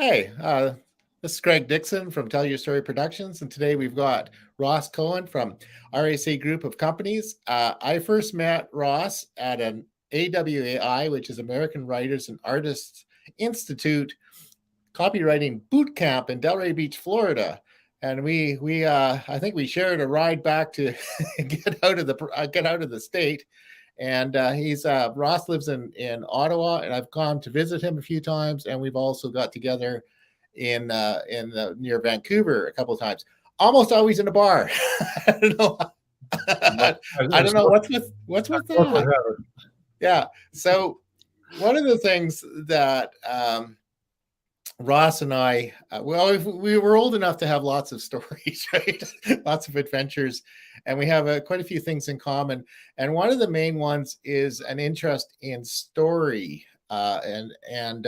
Hey, this is Greg Dixon from Tell Your Story Productions, and today we've got Ross Cowan from RAC Group of Companies. I first met Ross at an AWAI, which is American Writers and Artists Institute copywriting boot camp in Delray Beach, Florida. And I think we shared a ride back to get out of the state. And he's Ross lives in Ottawa, and I've gone to visit him a few times, and we've also got together near Vancouver a couple of times. Almost always in a bar. I don't know. I don't know what's with that. Yeah. So one of the things that Ross and I, we were old enough to have lots of stories, right? Lots of adventures, and we have quite a few things in common. And one of the main ones is an interest in story. And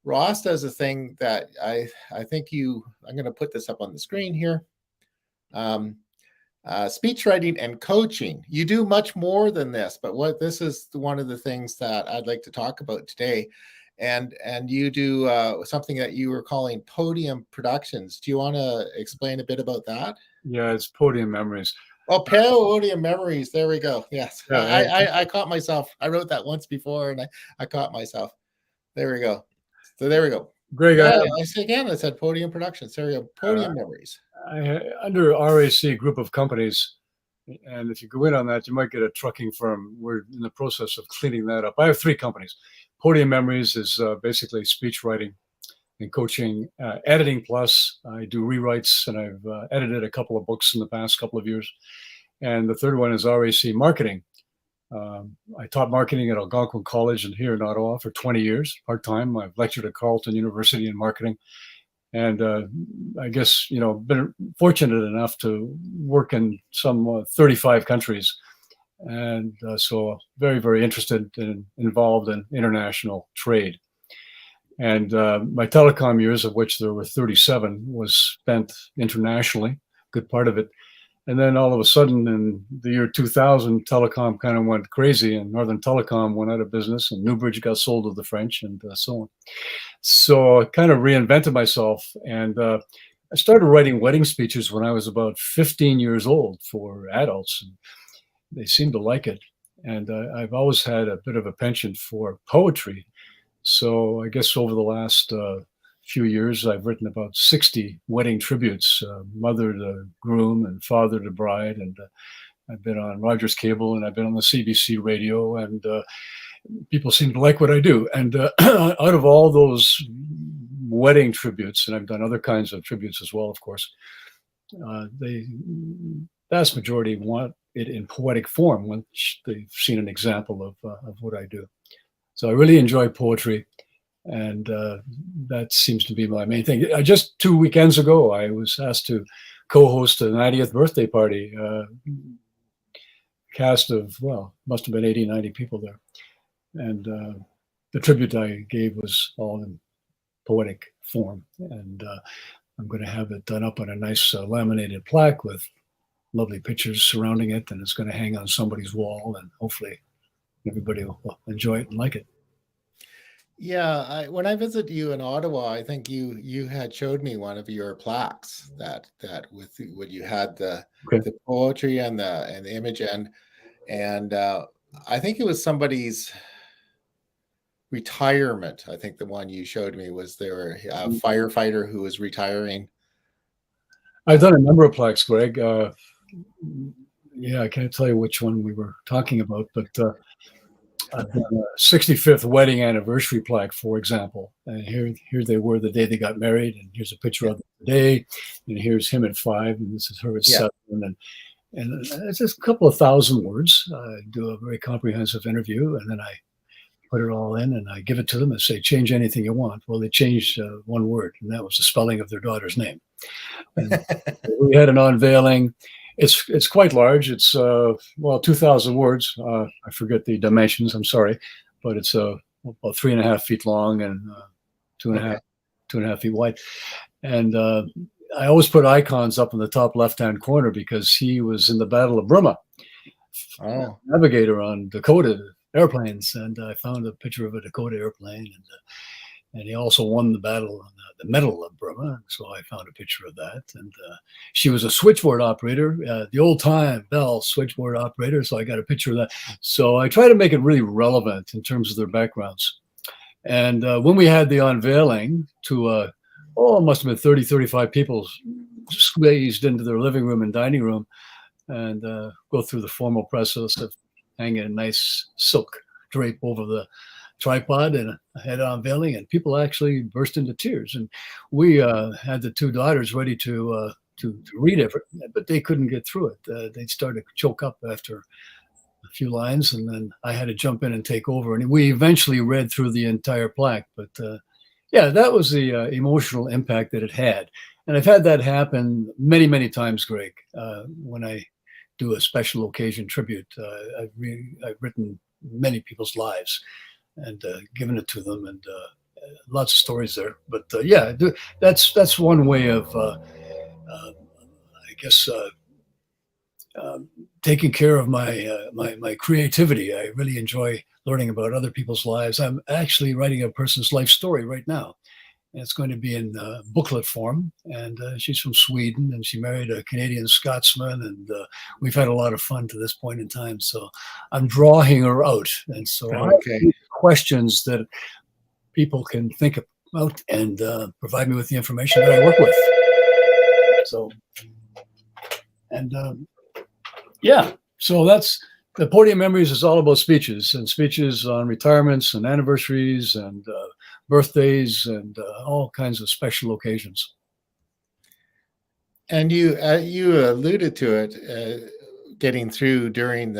Ross does a thing that I think I'm going to put this up on the screen here. Speech writing and coaching. You do much more than this, but this is one of the things that I'd like to talk about today. And you do something that you were calling Podium Productions. Do you want to explain a bit about that? Yeah, it's Podium Memories. Oh, Podium Memories. There we go. Yes, yeah, I caught myself. I wrote that once before, and I caught myself. There we go. So there we go. Greg, I said Podium Productions. There we go. Podium Memories. Under RAC Group of Companies, and if you go in on that, you might get a trucking firm. We're in the process of cleaning that up. I have 3 companies. Podium Memories is basically speech writing and coaching, editing plus. I do rewrites, and I've edited a couple of books in the past couple of years. And the third one is RAC Marketing. I taught marketing at Algonquin College and here in Ottawa for 20 years, part-time. I've lectured at Carleton University in marketing. And I guess, been fortunate enough to work in some 35 countries. And so very, very interested and involved in international trade. And my telecom years, of which there were 37, was spent internationally, good part of it. And then all of a sudden in the year 2000, telecom kind of went crazy, and Northern Telecom went out of business, and Newbridge got sold to the French, and so on. So I kind of reinvented myself, and I started writing wedding speeches when I was about 15 years old for adults. And they seemed to like it. And I've always had a bit of a penchant for poetry. So I guess over the last few years, I've written about 60 wedding tributes, mother to groom and father to bride. And I've been on Rogers Cable, and I've been on the CBC radio, and people seem to like what I do. And out of all those wedding tributes, and I've done other kinds of tributes as well, of course, the vast majority want it in poetic form when they've seen an example of what I do. So I really enjoy poetry, and that seems to be my main thing. Just 2 weekends ago, I was asked to co-host a 90th birthday party, cast of, must have been 80, 90 people there. And the tribute I gave was all in poetic form. And I'm going to have it done up on a nice laminated plaque with lovely pictures surrounding it, and it's going to hang on somebody's wall, and hopefully everybody will enjoy it and like it. Yeah, when I visited you in Ottawa, I think you had showed me one of your plaques that with when you had the poetry and the image, and I think it was somebody's retirement. I think the one you showed me was there a firefighter who was retiring. I've done a number of plaques, Greg. Yeah, I can't tell you which one we were talking about, but I've done a 65th wedding anniversary plaque, for example. And here they were the day they got married, and here's a picture of the day, and here's him at 5, and this is her at 7, and it's just a couple of thousand words. I do a very comprehensive interview, and then I put it all in, and I give it to them and say, change anything you want. Well, they changed one word, and that was the spelling of their daughter's name. And we had an unveiling. It's quite large. It's 2,000 words. I forget the dimensions. I'm sorry, but it's about 3.5 feet long and 2.5 feet wide. And I always put icons up in the top left-hand corner because he was in the Battle of Burma, navigator on Dakota airplanes, and I found a picture of a Dakota airplane, And he also won the battle on the Medal of Burma. So I found a picture of that. And she was a switchboard operator, the old time Bell switchboard operator. So I got a picture of that. So I try to make it really relevant in terms of their backgrounds. And when we had the unveiling to, it must have been 30, 35 people squeezed into their living room and dining room, and go through the formal process of hanging a nice silk drape over the tripod and a head unveiling, and people actually burst into tears. And we had the two daughters ready to read it, but they couldn't get through it. They'd start to choke up after a few lines, and then I had to jump in and take over. And we eventually read through the entire plaque. But yeah, that was the emotional impact that it had. And I've had that happen many, many times, Greg, when I do a special occasion tribute. I've written many people's lives and given it to them, and lots of stories there. But yeah, that's one way of, I guess, taking care of my creativity. I really enjoy learning about other people's lives. I'm actually writing a person's life story right now. And it's going to be in booklet form. And she's from Sweden, and she married a Canadian Scotsman. And we've had a lot of fun to this point in time. So I'm drawing her out. And so I have questions that people can think about and provide me with the information that I work with. So, and yeah, so that's the Podium Memories is all about speeches, and speeches on retirements and anniversaries and birthdays and all kinds of special occasions. And you alluded to it, getting through during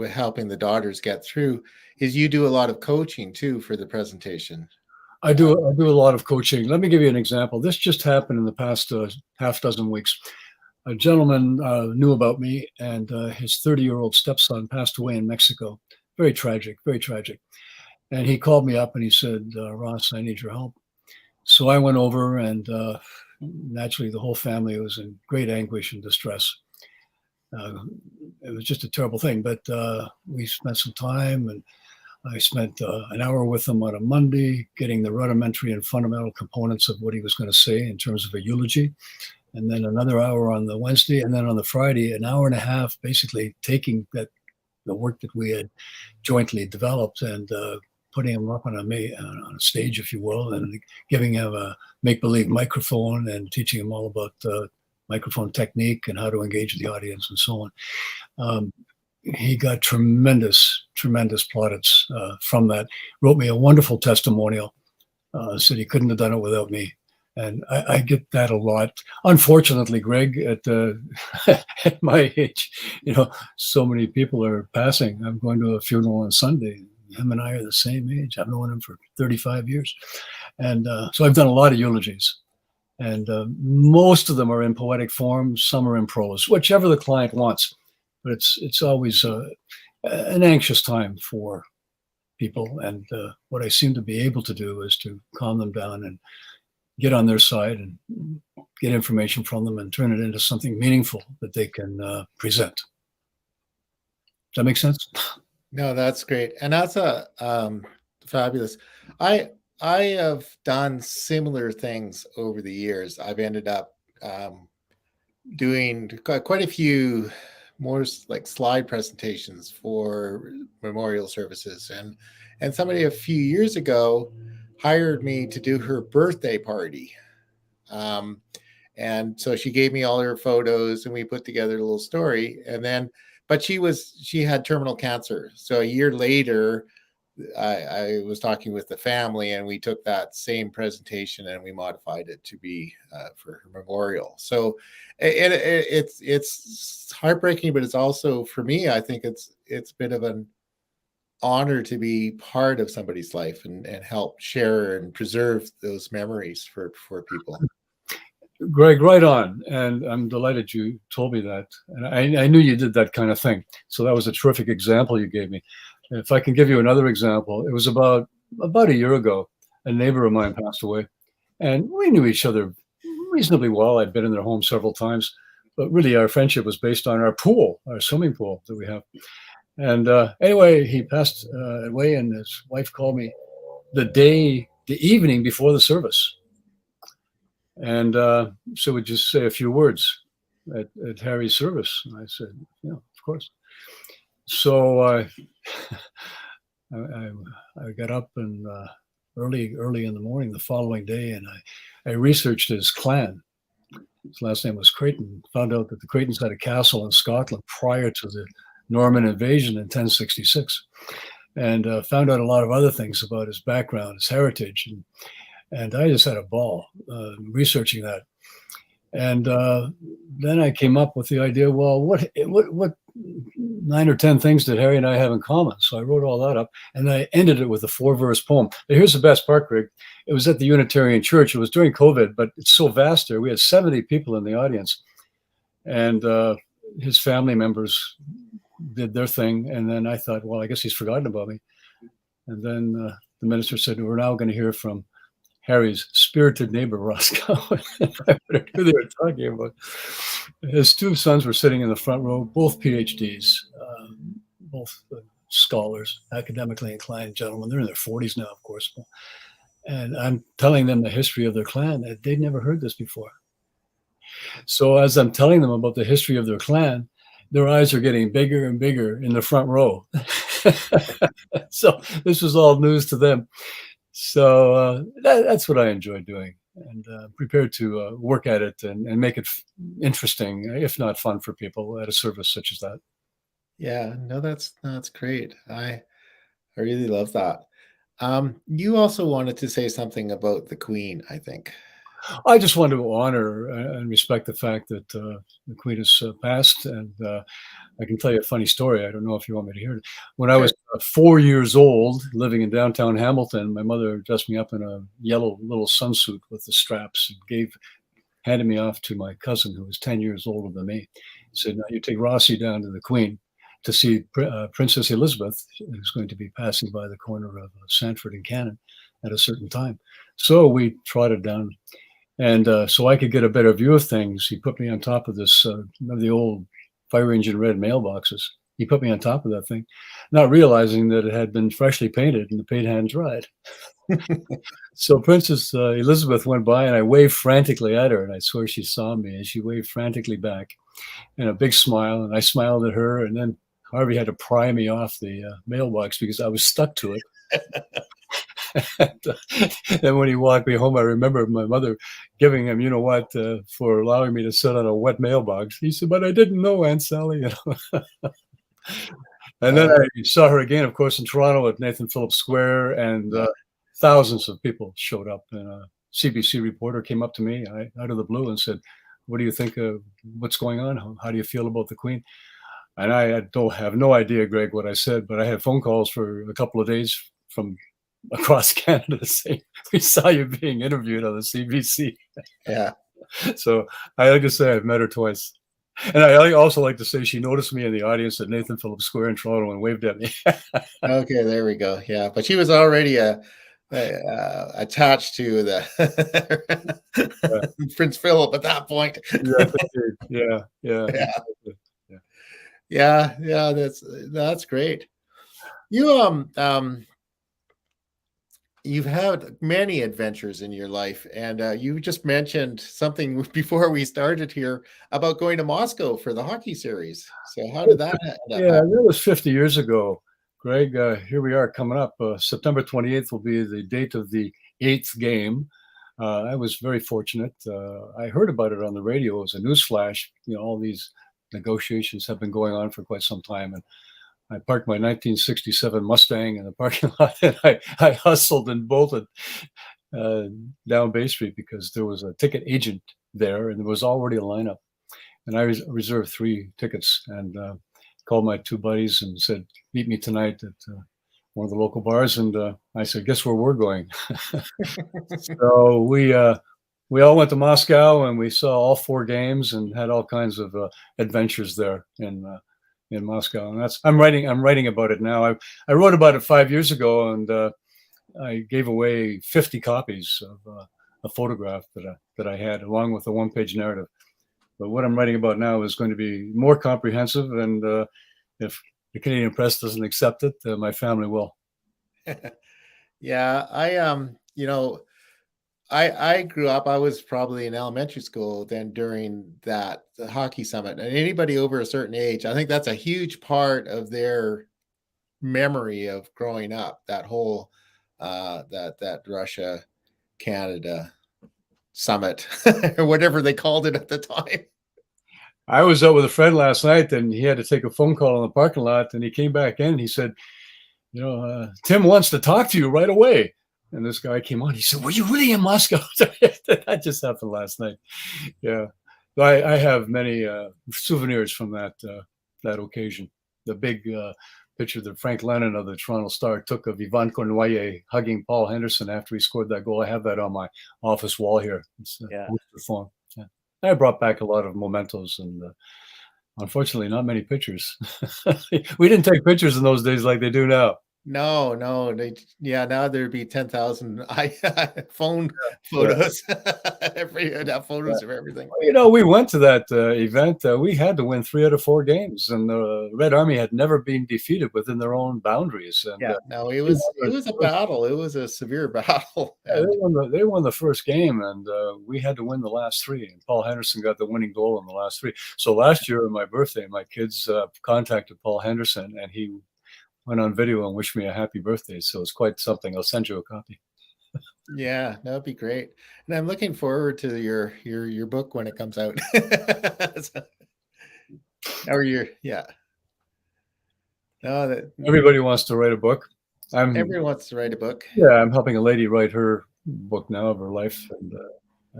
helping the daughters get through, is you do a lot of coaching too for the presentation. I do a lot of coaching. Let me give you an example. This just happened in the past half dozen weeks. A gentleman knew about me, and his 30-year-old stepson passed away in Mexico. Very tragic, very tragic. And he called me up and he said, Ross, I need your help. So I went over, and naturally the whole family was in great anguish and distress. It was just a terrible thing, but we spent some time, and I spent an hour with him on a Monday, getting the rudimentary and fundamental components of what he was going to say in terms of a eulogy. And then another hour on the Wednesday, and then on the Friday, an hour and a half, basically taking the work that we had jointly developed and putting him up on a stage, if you will, and giving him a make-believe microphone and teaching him all about microphone technique and how to engage the audience and so on. He got tremendous, tremendous plaudits from that. Wrote me a wonderful testimonial. Said he couldn't have done it without me. And I get that a lot. Unfortunately, Greg, at at my age, so many people are passing. I'm going to a funeral on Sunday. Him and I are the same age. I've known him for 35 years. And so I've done a lot of eulogies. And most of them are in poetic form. Some are in prose, whichever the client wants. But it's always an anxious time for people. And what I seem to be able to do is to calm them down and get on their side and get information from them and turn it into something meaningful that they can present. Does that make sense? No, that's great. And that's fabulous. I have done similar things over the years. I've ended up doing quite a few more like slide presentations for memorial services. And somebody a few years ago hired me to do her birthday party. And so she gave me all her photos and we put together a little story. And then, but she had terminal cancer. So a year later, I was talking with the family, and we took that same presentation and we modified it to be for her memorial. So it's heartbreaking, but it's also, for me, I think it's a bit of an honor to be part of somebody's life and help share and preserve those memories for people. Greg, right on. And I'm delighted you told me that. And I knew you did that kind of thing. So that was a terrific example you gave me. If I can give you another example, it was about a year ago, a neighbor of mine passed away, and we knew each other reasonably well. I'd been in their home several times, but really our friendship was based on our pool, our swimming pool that we have. And anyway, he passed away, and his wife called me the day the evening before the service. And so we'd just say a few words at Harry's service. And I said, yeah, of course. So I got up and early in the morning the following day, and I researched his clan. His last name was Creighton. Found out that the Creightons had a castle in Scotland prior to the Norman invasion in 1066, and found out a lot of other things about his background, his heritage, and I just had a ball researching that. And then I came up with the idea, well, what 9 or 10 things did Harry and I have in common? So I wrote all that up, and I ended it with a 4-verse poem. But here's the best part, Greg. It was at the Unitarian Church. It was during COVID, but it's so vast there. We had 70 people in the audience, and his family members did their thing. And then I thought, well, I guess he's forgotten about me. And then the minister said, we're now going to hear from Harry's spirited neighbor, Ross Cowan. I wondered who they were talking about. His 2 sons were sitting in the front row, both PhDs, both scholars, academically inclined gentlemen. They're in their 40s now, of course. And I'm telling them the history of their clan. They'd never heard this before. So as I'm telling them about the history of their clan, their eyes are getting bigger and bigger in the front row. So this was all news to them. So that's what I enjoy doing, and prepared to work at it and make it interesting, if not fun, for people at a service such as that. Yeah, no, that's great. I really love that. You also wanted to say something about the Queen, I think. I just want to honor and respect the fact that the Queen has passed, and I can tell you a funny story. I don't know if you want me to hear it. When I was 4 years old, living in downtown Hamilton, my mother dressed me up in a yellow little sunsuit with the straps and handed me off to my cousin, who was 10 years older than me. He said, now you take Rossi down to the Queen to see Princess Elizabeth, who's going to be passing by the corner of Sandford and Cannon at a certain time. So we trotted down. And so I could get a better view of things, he put me on top of this, the old fire engine red mailboxes. He put me on top of that thing, not realizing that it had been freshly painted and the paint hadn't dried. So Princess Elizabeth went by, and I waved frantically at her, and I swear she saw me, and she waved frantically back, and a big smile, and I smiled at her, and then Harvey had to pry me off the mailbox because I was stuck to it. And when he walked me home, I remember my mother giving him, you know what, for allowing me to sit on a wet mailbox. He said, but I didn't know, Aunt Sally. You know? And then I saw her again, of course, in Toronto at Nathan Phillips Square, and thousands of people showed up. And a CBC reporter came up to me out of the blue and said, what do you think of what's going on? How do you feel about the Queen? And I have no idea, Greg, what I said, but I had phone calls for a couple of days from across Canada saying, we saw you being interviewed on the CBC. Yeah. So I like to say I've met her twice. And I also like to say she noticed me in the audience at Nathan Phillips Square in Toronto and waved at me. Okay, there we go. Yeah, but she was already attached to the Prince Philip at that point. Yeah. That's great. You you've had many adventures in your life, and you just mentioned something before we started here about going to Moscow for the hockey series. So how did that end up? Yeah, that was 50 years ago, Greg. Here we are coming up. September 28th will be the date of the 8th game. I was very fortunate. I heard about it on the radio. It was a news flash. You know, all these negotiations have been going on for quite some time, and I parked my 1967 Mustang in the parking lot, and I hustled and bolted down Bay Street because there was a ticket agent there, and there was already a lineup. And I reserved 3 tickets, and called my 2 buddies and said, meet me tonight at one of the local bars. And I said, guess where we're going? So we all went to Moscow, and we saw all 4 games and had all kinds of adventures there in Moscow. And I'm writing about it now. I wrote about it 5 years ago, and I gave away 50 copies of a photograph that I had, along with a 1-page narrative. But what I'm writing about now is going to be more comprehensive, and if the Canadian press doesn't accept it, my family will. Yeah, you know, I grew up, I was probably in elementary school then during the hockey summit. And anybody over a certain age, I think that's a huge part of their memory of growing up, that whole that Russia Canada summit or whatever they called it at the time. I was out with a friend last night, and he had to take a phone call in the parking lot, and he came back in and he said, Tim wants to talk to you right away. And this guy came on. He said, "Were you really in Moscow?" That just happened last night. Yeah, I have many souvenirs from that occasion. The big picture that Frank Lennon of the Toronto Star took of Yvan Cournoyer hugging Paul Henderson after he scored that goal. I have that on my office wall here. It's a poster form. Yeah. I brought back a lot of mementos, and unfortunately, not many pictures. We didn't take pictures in those days like they do now. No, now there'd be 10,000 phone Yeah. photos. You'd have photos of everything. We went to that event. We had to win 3 out of 4 games, and the Red Army had never been defeated within their own boundaries. And Yeah, no, it was a battle. It was a severe battle. they won the first game, and we had to win the last 3. And Paul Henderson got the winning goal in the last 3. So last year on my birthday, my kids contacted Paul Henderson, and he went on video and wished me a happy birthday. So it's quite something. I'll send you a copy. Yeah, that'd be great. And I'm looking forward to your book when it comes out. Yeah. No, Everybody wants to write a book. Everyone wants to write a book. Yeah, I'm helping a lady write her book now of her life, and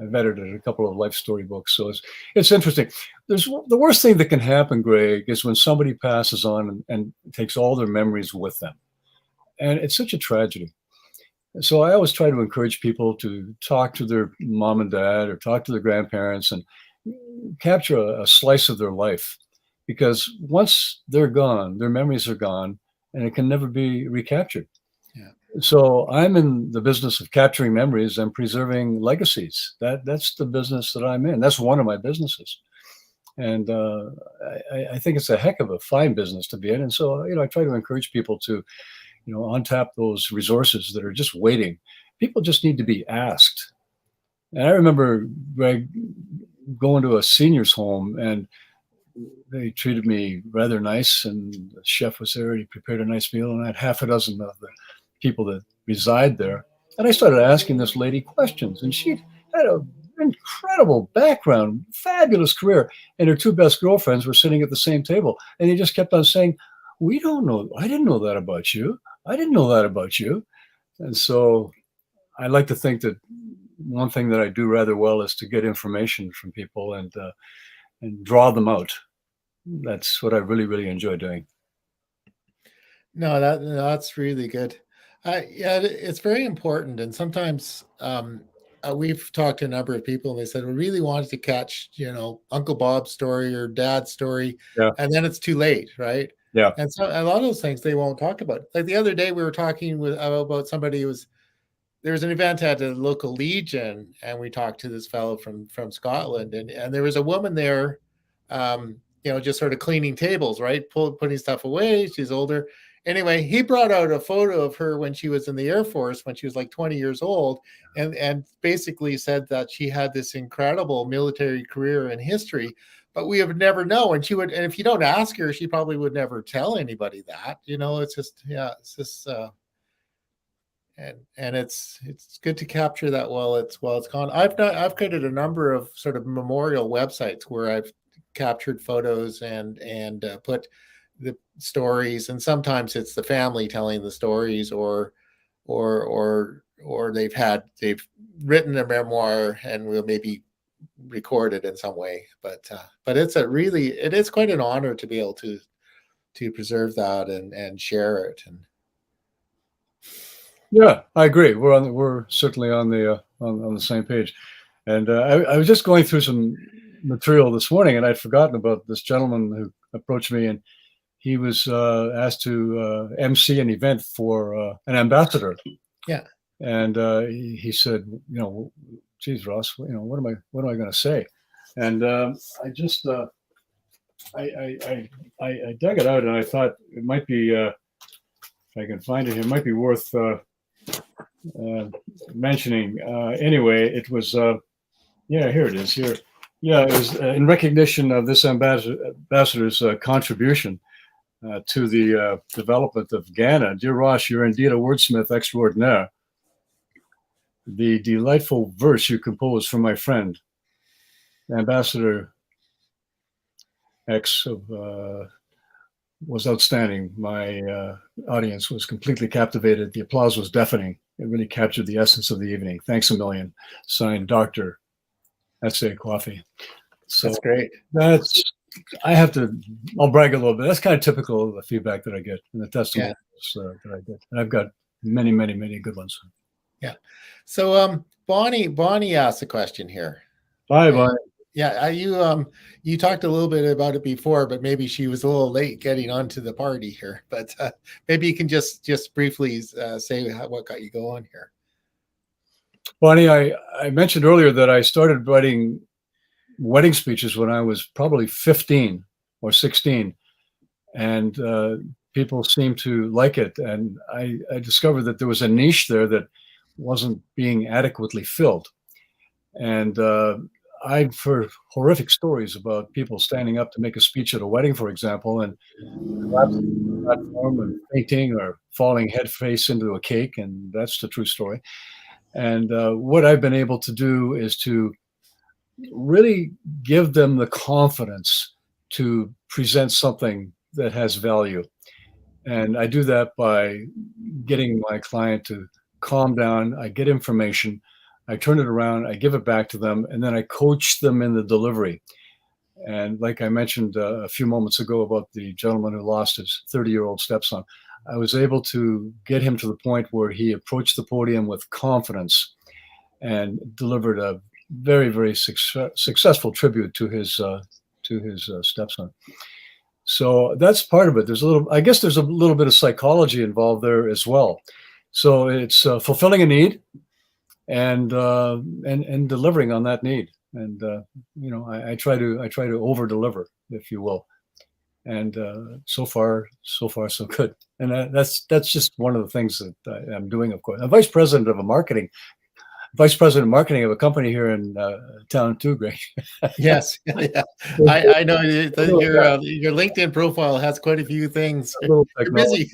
I've edited a couple of life story books. So it's interesting. The worst thing that can happen, Greg, is when somebody passes on and takes all their memories with them. And it's such a tragedy. So I always try to encourage people to talk to their mom and dad or talk to their grandparents and capture a slice of their life. Because once they're gone, their memories are gone, and it can never be recaptured. Yeah. So I'm in the business of capturing memories and preserving legacies. That's the business that I'm in. That's one of my businesses. And I think it's a heck of a fine business to be in. And so, I try to encourage people to, untap those resources that are just waiting. People just need to be asked. And I remember, Greg, going to a senior's home, and they treated me rather nice, and the chef was there, and he prepared a nice meal, and I had half a dozen of the people that reside there. And I started asking this lady questions, and she had an incredible background, fabulous career, and her 2 best girlfriends were sitting at the same table. And they just kept on saying, "We don't know. I didn't know that about you. I didn't know that about you." And so I like to think that one thing that I do rather well is to get information from people and draw them out. That's what I really, really enjoy doing. No, that's really good. Yeah, it's very important. And sometimes we've talked to a number of people, and they said we really wanted to catch, Uncle Bob's story or Dad's story, Yeah. and then it's too late, right? Yeah. And so a lot of those things they won't talk about. Like the other day, we were talking about somebody who was there was an event at the local Legion, and we talked to this fellow from Scotland, and there was a woman there, just sort of cleaning tables, right, putting stuff away. She's older. Anyway, he brought out a photo of her when she was in the Air Force, when she was like 20 years old, and basically said that she had this incredible military career and history, but we would never know. And if you don't ask her, she probably would never tell anybody that. It's just, yeah, it's just. And it's good to capture that while it's gone. I've created a number of sort of memorial websites where I've captured photos and put the stories, and sometimes it's the family telling the stories, or they've written a memoir and will maybe record it in some way. But it is quite an honor to be able to preserve that and share it. And yeah, I agree. We're certainly on the same page. And I was just going through some material this morning, and I'd forgotten about this gentleman who approached me, and he was asked to MC an event for an ambassador. Yeah. And he said, "Geez, Ross, what am I going to say?" And I just I dug it out, and I thought it might be, if I can find it, it might be worth mentioning. Anyway, it was, yeah, here it is. Here. Yeah, it was in recognition of this ambassador's contribution to the development of Ghana. Dear Ross, you're indeed a wordsmith extraordinaire. The delightful verse you composed for my friend, Ambassador X of was outstanding. My audience was completely captivated. The applause was deafening. It really captured the essence of the evening. Thanks a million. Signed, Dr. S.A. Coffee. So That's great. I'll brag a little bit. That's kind of typical of the feedback that I get and the testimonials that I get. And I've got many, many, many good ones. Yeah. So Bonnie asked a question here. Bye, Bonnie. Yeah, you talked a little bit about it before, but maybe she was a little late getting onto the party here. But maybe you can just briefly say what got you going here. Bonnie, I mentioned earlier that I started writing wedding speeches when I was probably 15 or 16, and people seemed to like it. And I discovered that there was a niche there that wasn't being adequately filled. And I've heard horrific stories about people standing up to make a speech at a wedding, for example, and collapsing on the platform and fainting or falling head face into a cake. And that's the true story. And what I've been able to do is to really give them the confidence to present something that has value. And I do that by getting my client to calm down. I get information, I turn it around, I give it back to them, and then I coach them in the delivery. And like I mentioned a few moments ago about the gentleman who lost his 30-year-old stepson, I was able to get him to the point where he approached the podium with confidence and delivered a very, very successful tribute to his stepson. So that's part of it. I guess there's a little bit of psychology involved there as well. So it's fulfilling a need and delivering on that need. And I try to over deliver, if you will. And so far so good. And that's just one of the things that I'm doing. Of course, I'm vice president of marketing of a company here in town too, Greg. Yes, yeah. I know your LinkedIn profile has quite a few things. You're busy.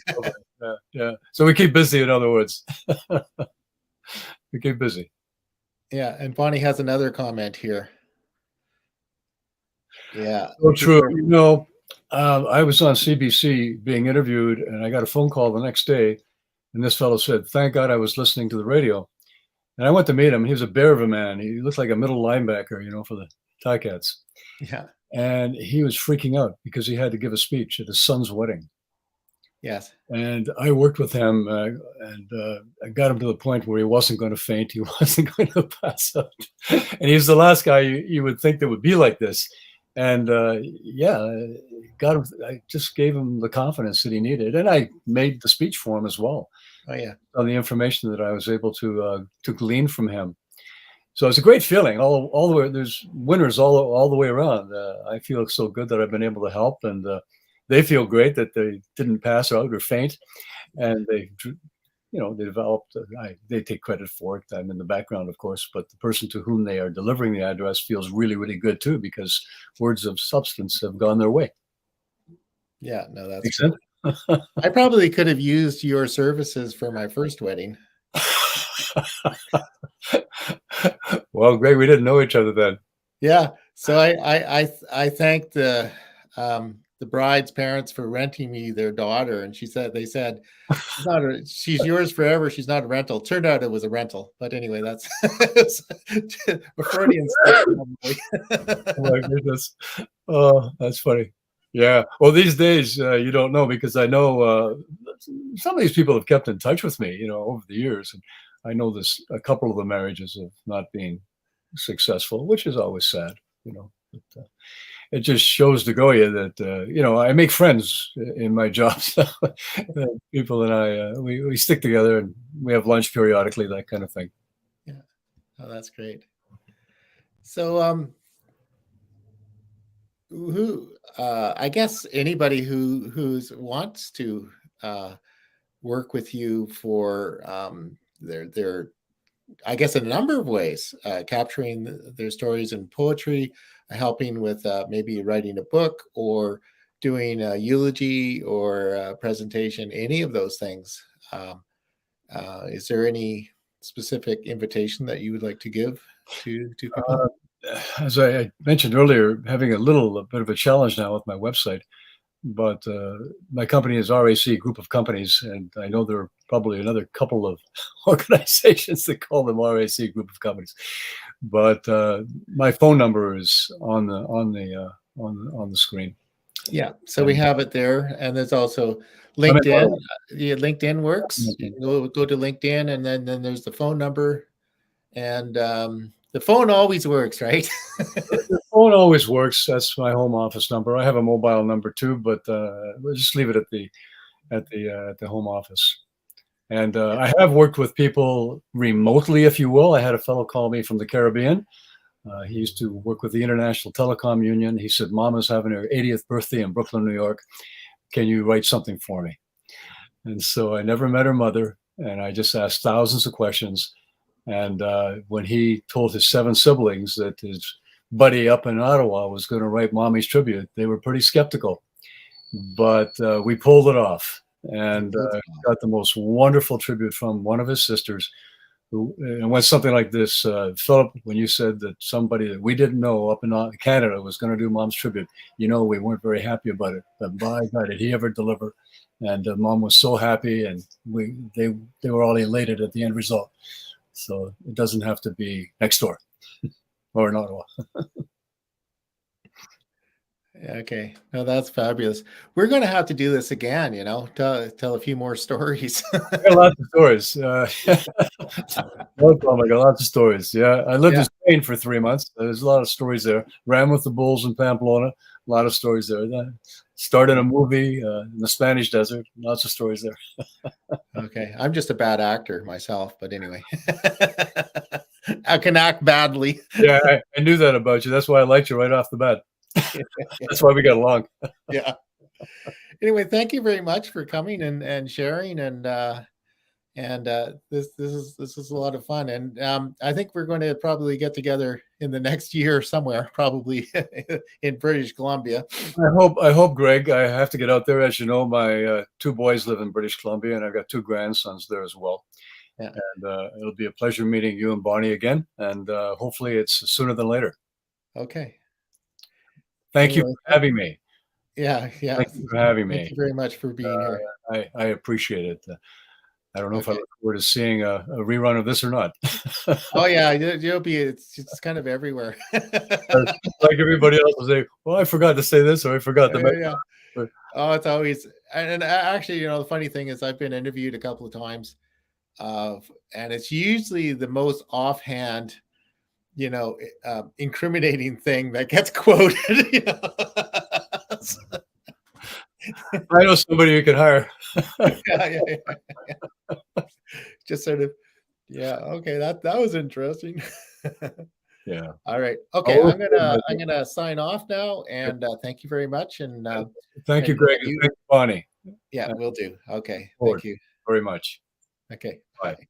Yeah. So we keep busy, in other words. We keep busy. Yeah, and Bonnie has another comment here. Yeah. So true. I was on CBC being interviewed, and I got a phone call the next day, and this fellow said, "Thank God I was listening to the radio." And I went to meet him. He was a bear of a man. He looked like a middle linebacker, for the Ticats. Yeah. And he was freaking out because he had to give a speech at his son's wedding. Yes. And I worked with him, and I got him to the point where he wasn't going to faint. He wasn't going to pass out. And he's the last guy you would think that would be like this. And got him. I just gave him the confidence that he needed, and I made the speech for him as well. Oh yeah, on the information that I was able to glean from him. So it's a great feeling. All the way, there's winners all the way around. I feel so good that I've been able to help, and they feel great that they didn't pass out or faint, and they developed. They take credit for it. I'm in the background, of course, but the person to whom they are delivering the address feels really, really good too, because words of substance have gone their way. Yeah, no, that's makes sense. I probably could have used your services for my first wedding. Well, Greg, we didn't know each other then. Yeah, so I thanked the bride's parents for renting me their daughter, and they said she's yours forever. She's not a rental. Turned out it was a rental, but anyway, that's a Freudian slip, probably. Oh my goodness! Oh, that's funny. Yeah. Well, these days you don't know, because I know some of these people have kept in touch with me, over the years, and I know a couple of the marriages have not been successful, which is always sad, But, it just shows to go you that I make friends in my job. People and I we stick together, and we have lunch periodically, that kind of thing. Yeah. Oh, that's great. So I guess anybody who wants to work with you for they're I guess in a number of ways, capturing their stories in poetry, helping with maybe writing a book or doing a eulogy or a presentation, any of those things. Is there any specific invitation that you would like to give to people? Uh, as I mentioned earlier, having a bit of a challenge now with my website, but my company is RAC Group of Companies, and I know there are probably another couple of organizations that call them RAC Group of Companies. But my phone number is on the screen. Yeah, so we And have it there, and there's also I mean, LinkedIn. Yeah, LinkedIn works. You can go to LinkedIn, and then there's the phone number, and the phone always works, right? the phone always works. That's my home office number. I have a mobile number too, but we'll just leave it at the home office. And I have worked with people remotely, if you will. I had a fellow call me from the Caribbean. He used to work with the International Telecom Union. He said, "Mama's having her 80th birthday in Brooklyn, New York. Can you write something for me?" And so I never met her mother, and I just asked thousands of questions. And when he told his 7 siblings that his buddy up in Ottawa was going to write Mommy's tribute, they were pretty skeptical. But we pulled it off, and got the most wonderful tribute from one of his sisters. And when something like this, Philip, when you said that somebody that we didn't know up in Canada was going to do Mom's tribute, we weren't very happy about it. But by God, did he ever deliver? And Mom was so happy, and they were all elated at the end result. So it doesn't have to be next door or in Ottawa. Okay, no, that's fabulous. We're going to have to do this again. Tell a few more stories. I got lots of stories. No problem. I got lots of stories. Yeah, I lived in Yeah. Spain for 3 months. There's a lot of stories there. Ran with the bulls in Pamplona. A lot of stories there. Started a movie in the Spanish desert. Lots of stories there. Okay, I'm just a bad actor myself, but anyway, I can act badly. Yeah, I knew that about you. That's why I liked you right off the bat. That's why we got along. Yeah. Anyway, thank you very much for coming and sharing, and this is a lot of fun, and I think we're going to probably get together in the next year somewhere, probably in British Columbia. I hope, Greg. I have to get out there. As you know, my 2 boys live in British Columbia, and I've got 2 grandsons there as well. Yeah. And it'll be a pleasure meeting you and Bonnie again. And hopefully, it's sooner than later. Okay. Thank you Anyway, for having me. yeah. Thank you for having Thank me. you very much for being here. I appreciate it. I don't know if I Okay. look forward to seeing a rerun of this or not. Oh yeah, you'll be. It's kind of everywhere. Like everybody else will say, "Well, I forgot to say this, or I forgot to mention." Yeah. Oh, it's always, and actually, the funny thing is, I've been interviewed a couple of times, and it's usually the most offhand, incriminating thing that gets quoted. I know somebody you can hire. Yeah. Just sort of, yeah. Okay, that was interesting. Yeah. All right. Okay, I'm gonna sign off now, and thank you very much. And Thank you, and Greg, and you, thank you, Bonnie. yeah, we'll do. Okay, thank Forward you. very much. Okay, Bye. bye.